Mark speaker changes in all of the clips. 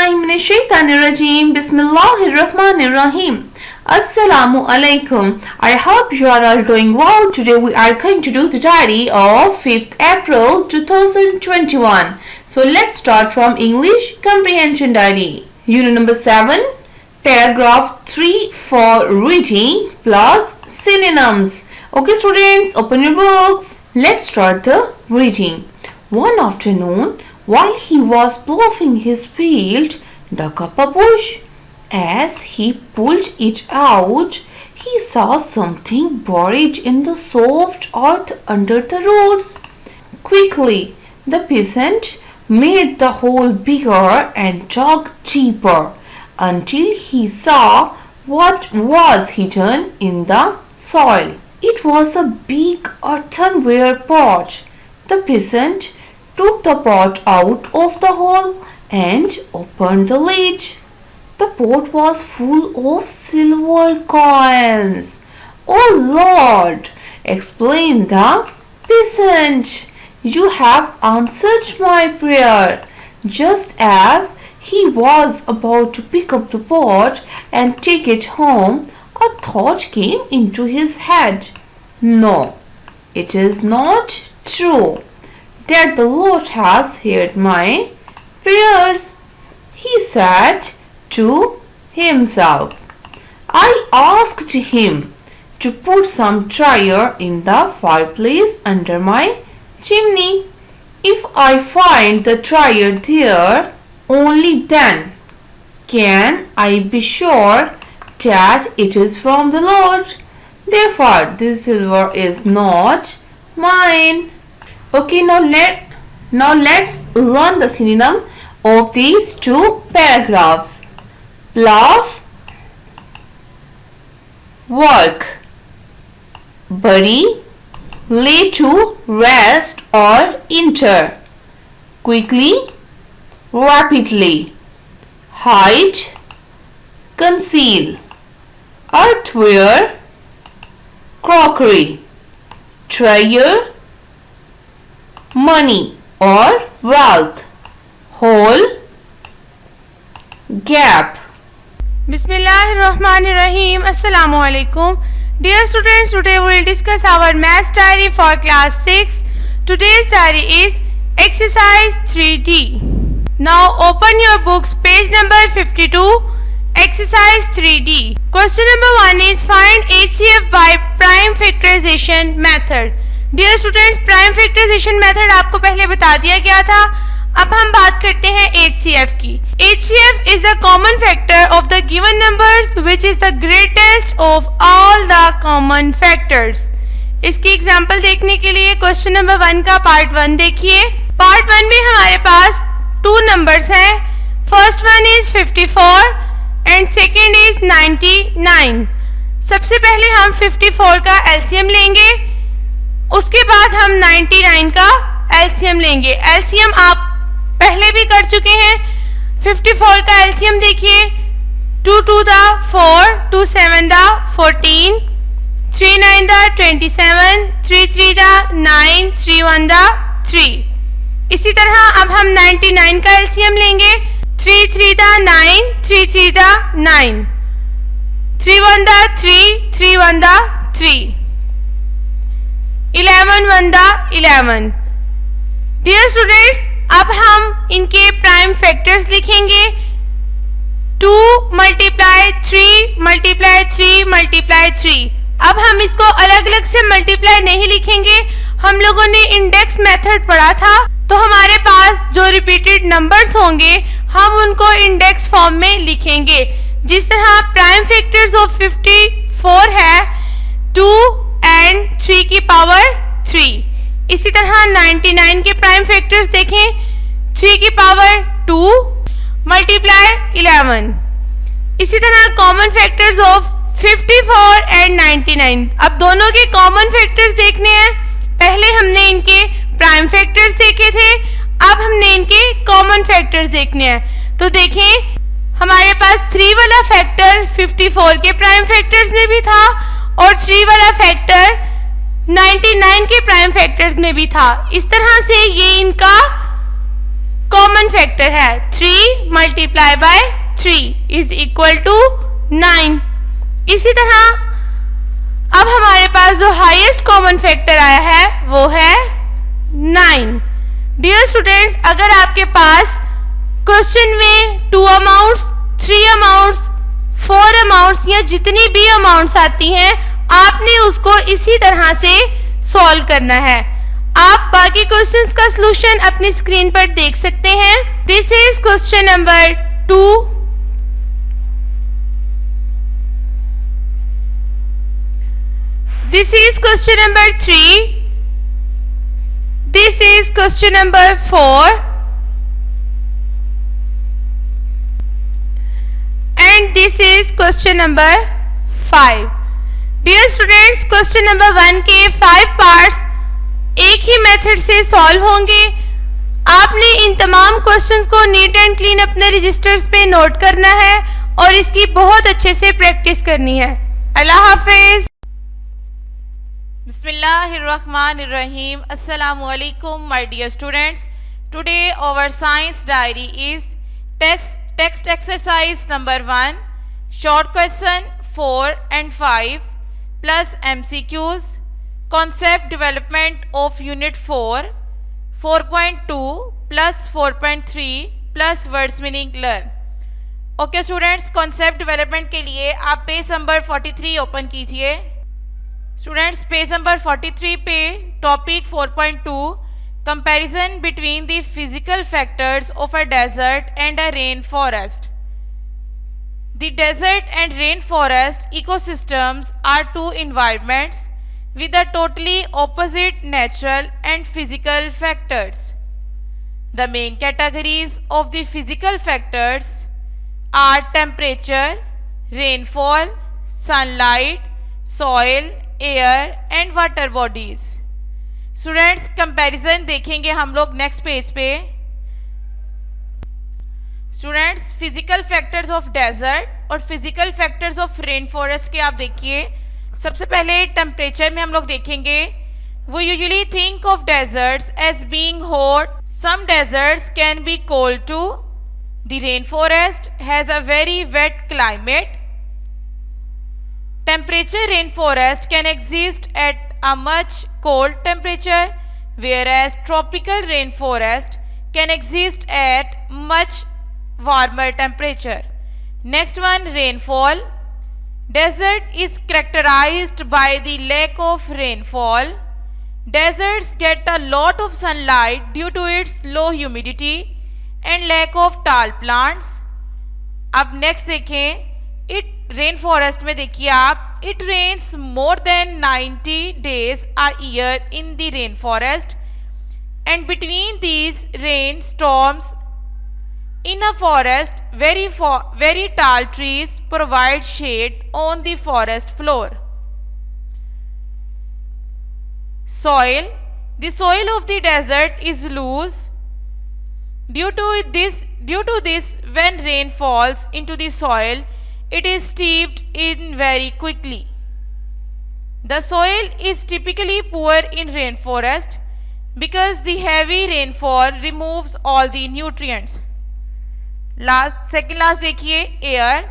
Speaker 1: billahi minash shaitanir rajim. Bismillahir rahmanir rahim. Assalamu alaikum. I hope you are all doing well. Today we are going to do the diary of 5th April 2021. So let's start from English Comprehension Diary. Unit number 7, paragraph 3 for reading plus synonyms. Okay students, open your books. Let's start the reading. One afternoon, while he was ploughing his field, dug up a bush. As he pulled it out, he saw something buried in the soft earth under the roots. Quickly, the peasant made the hole bigger and dug deeper until he saw what was hidden in the soil. It was a big earthenware pot. The peasant took the pot out of the hole and opened the lid. The pot was full of silver coins. "Oh Lord," exclaimed the peasant, "you have answered my prayer." Just as he was about to pick up the pot and take it home, a thought came into his head. "No, it is not true that the Lord has heard my prayers," he said to himself. "I asked him to put some fire in the fireplace under my chimney. If I find the fire there, only then can I be sure that it is from the Lord. Therefore, this silver is not mine." Okay, now let's learn the synonym of these two paragraphs. Plough, work. Bury, lay to rest or enter. Quickly, rapidly. Hide, conceal. Earthenware, crockery. Treasure, money or wealth. Hole, gap.
Speaker 2: Bismillahirrahmanirrahim. Assalamu alaikum. Dear students, today we will discuss our math diary for class 6. Today's diary is exercise 3D. Now open your books, page number 52, exercise 3D. Question number 1 is find HCF by prime factorization method. Dear students, prime factorization method आपको पहले बता दिया गया था. अब हम बात करते हैं HCF की. HCF is the common factor of the given numbers which is the greatest of all the common factors. इसकी एग्जाम्पल देखने के लिए क्वेश्चन नंबर 1 का पार्ट 1 देखिए. पार्ट 1 में हमारे पास 2 नंबर्स हैं. First one is 54 and second is 99. सबसे पहले हम 54 का एलसीएम लेंगे, उसके बाद हम 99 का एलसीएम लेंगे. एलसीएम आप पहले भी कर चुके हैं. 54 का एलसीएम देखिए. 2 2 दा 4, 2 7 दा 14, 3 9 दा 27, 3 3 दा 9, 3 1 दा 3. इसी तरह अब हम 99 का एलसीएम लेंगे. 3 3 दा 9, 3 3 दा 9, 3 1 दा 3, 3 1 दा 3, 11 1 दा 11. डियर स्टूडेंट्स, अब हम इनके प्राइम फैक्टर्स लिखेंगे. 2 मल्टीप्लाई 3 मल्टीप्लाई 3 मल्टीप्लाई 3. अब हम इसको अलग अलग से मल्टीप्लाई नहीं लिखेंगे. हम लोगों ने इंडेक्स मेथड पढ़ा था, तो हमारे पास जो रिपीटेड नंबर्स होंगे हम उनको इंडेक्स फॉर्म में लिखेंगे. जिस तरह प्राइम फैक्टर्स ऑफ 54 है 2 एंड 3 की पावर 3. इसी तरह 99 के प्राइम फैक्टर्स देखें. 3 की पावर 2 मल्टीप्लाई 11. इसी तरह कॉमन फैक्टर्स ऑफ 54 एंड 99. अब दोनों के कॉमन फैक्टर्स देखने हैं. पहले हमने इनके प्राइम फैक्टर्स देखे थे, अब हमने इनके कॉमन फैक्टर्स देखने हैं. तो देखें, हमारे पास 3 वाला फैक्टर 54 के प्राइम फैक्टर्स में भी था और 3 वाला फैक्टर 99 के प्राइम फैक्टर्स में भी था. इस तरह से ये इनका कॉमन फैक्टर है 3 multiply by 3 is equal to 9। इसी तरह अब हमारे पास जो हाईएस्ट कॉमन फैक्टर आया है वो है 9। डियर स्टूडेंट्स, अगर आपके पास क्वेश्चन में 2 अमाउंट्स, 3 अमाउंट्स, 4 अमाउंट्स या जितनी भी अमाउंट्स आती हैं, आपने उसको इसी तरह से सॉल्व करना है। आप बाकी क्वेश्चंस का सॉल्यूशन अपनी स्क्रीन पर देख सकते हैं। This is question number 2। This is question number 3। This is question number 4 and this is question number 5। Dear students, question number 1 के 5 पार्ट्स एक ही मेथड से सॉल्व होंगे। आपने इन तमाम क्वेश्चंस को नीट एंड क्लीन अपने रजिस्टर्स पे नोट करना है और इसकी बहुत अच्छे से प्रैक्टिस करनी है। अल्लाह हाफिज।
Speaker 3: Bismillahirrahmanirrahim. Assalamu alaikum, my dear students. Today our science diary is text exercise number 1, short question 4 and 5 plus MCQs, concept development of unit 4, 4.2 plus 4.3 plus words meaning learn। Okay students, concept development के लिए आप page number 43 open कीजिए। Students, page number 43 पे topic 4.2 comparison between the physical factors of a desert and a rain forest. The desert and rain forest ecosystems are two environments with a totally opposite natural and physical factors। The main categories of the physical factors are temperature, rainfall, sunlight, soil, air and water bodies. Students, comparison देखेंगे हम लोग next page पे। Students, physical factors of desert और physical factors of rain forest के आप देखिए। सबसे पहले टेम्परेचर में हम लोग देखेंगे। We usually think of deserts as being hot. Some deserts can be cold too. The rain forest has a very wet climate. Temperature rainforest can exist at a much cold temperature, whereas tropical rainforest can exist at much warmer temperature। Next one, rainfall। Desert is characterized by the lack of rainfall। Deserts get a lot of sunlight due to its low humidity and lack of tall plants। अब next देखें, rain forest में देखिए आप, it rains more than 90 days a year in the rain forest, and between these rain storms in a forest very tall trees provide shade on the forest floor। Soil, the soil of the desert is loose। Due to this when rain falls into the soil, it is steeped in very quickly। The soil is typically poor in rainforest because the heavy rainfall removes all the nutrients। Second last देखिए, air।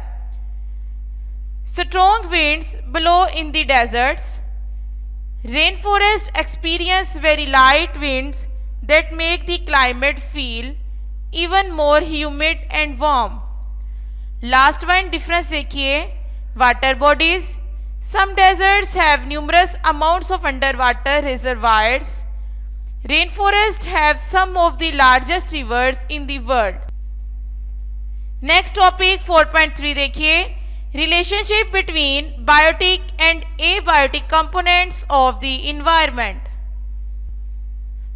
Speaker 3: Strong winds blow in the deserts। Rainforest experience very light winds that make the climate feel even more humid and warm। Last one difference देखिए, water bodies. Some deserts have numerous amounts of under water reservoirs. Rain forest have some of the largest rivers in the world. Next topic 4.3 देखिए, relationship between biotic and abiotic components of the environment.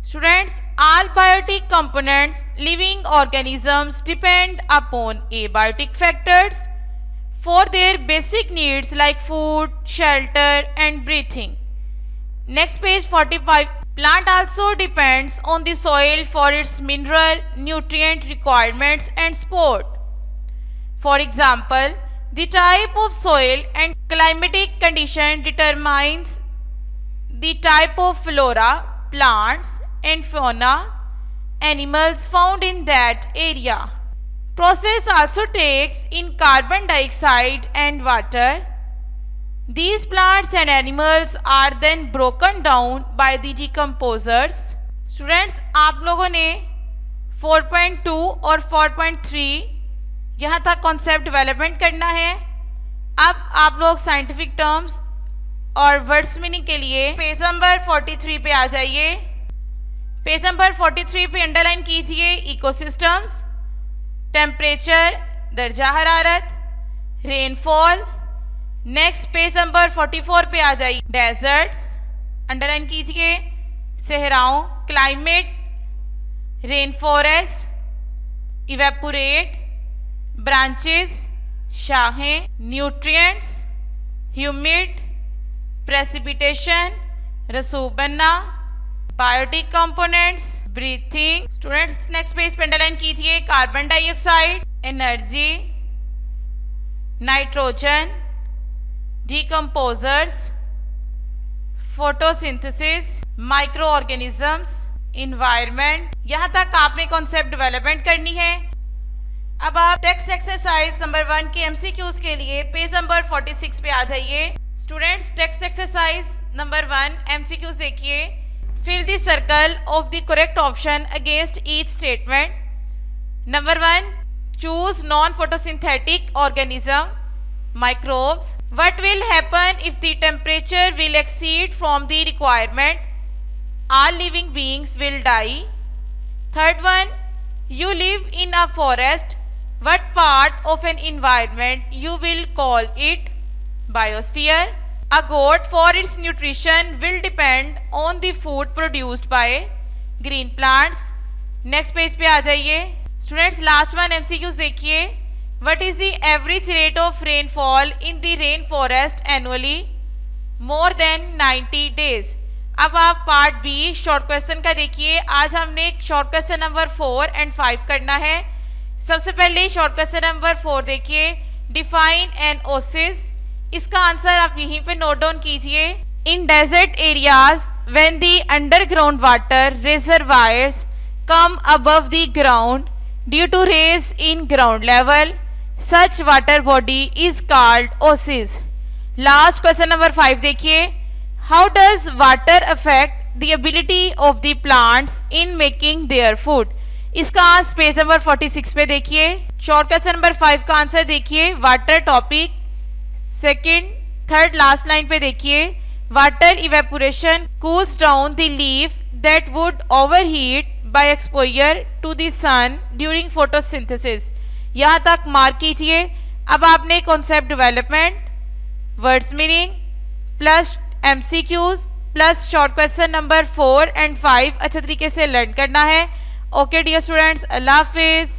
Speaker 3: Students, all biotic components, living organisms depend upon abiotic factors for their basic needs like food, shelter and breathing। Next page 45, plant also depends on the soil for its mineral, nutrient requirements and support। For example, the type of soil and climatic condition determines the type of flora, plants and fauna animals found in that area. Process also takes in carbon dioxide and water. These plants and animals are then broken down by the decomposers. Students, आप लोगों ने 4.2 और 4.3 यहाँ तक concept development करना है. अब आप लोग साइंटिफिक टर्म्स और वर्ड्स मीनिंग के लिए पेज नंबर 43 पे आ जाइए. पेज नंबर 43 पे अंडरलाइन कीजिए इकोसिस्टम्स, टेम्परेचर दर्जा हरारत, रेनफॉल. नेक्स्ट पेज नंबर 44 पे आ जाइए डेजर्ट्स, अंडरलाइन कीजिए सहराओं, climate, rain forest, evaporate, branches, शाखें, न्यूट्रिएंट्स, ह्यूमिड, प्रेसिपिटेशन, रसूब बनना, biotic components, breathing. Students next page पे अंडरलाइन कीजिए carbon dioxide, energy, nitrogen, decomposers, photosynthesis, micro organisms, environment. यहाँ तक आपने कॉन्सेप्ट डेवलपमेंट करनी है. अब आप टेक्स्ट एक्सरसाइज नंबर 1 के एमसीक्यूज के लिए पेज नंबर 46 पे आ जाइए. Students, text exercise number 1 MCQs देखिए. Fill the circle of the correct option against each statement. Number 1, choose non photosynthetic organism, microbes. What will happen if the temperature will exceed from the requirement? All living beings will die. Third one, you live in a forest. What part of an environment you will call it? Biosphere. A goat for its nutrition will depend on the food produced by green plants. Next page पे आ जाइए. Students, last one MCQs देखिए. What is the average rate of rainfall in the rainforest annually? More than 90 days. अब आप part B short question का देखिए. आज हमने शॉर्ट क्वेश्चन नंबर 4 एंड 5 करना है. सबसे पहले शॉर्ट क्वेश्चन नंबर 4 देखिए. Define an oasis. इसका आंसर आप यहीं पे नोट डाउन कीजिए. In desert areas when the underground water reservoirs come above the ground due to raise in ground level, such water body is called oasis. Last question number 5 देखिए. How does water affect the ability of the plants in making their food? इसका page number 46 पे देखिए. Short question number 5 का answer देखिए. Water topic second third last line पे देखिए. Water evaporation cools down the leaf that would overheat by exposure to the sun during photosynthesis. यहाँ तक mark कीजिए. अब आपने concept development, words meaning plus MCQs plus short question number 4 and 5 अच्छे तरीके से लर्न करना है. ओके डियर स्टूडेंट्स, अल्लाह हाफिज.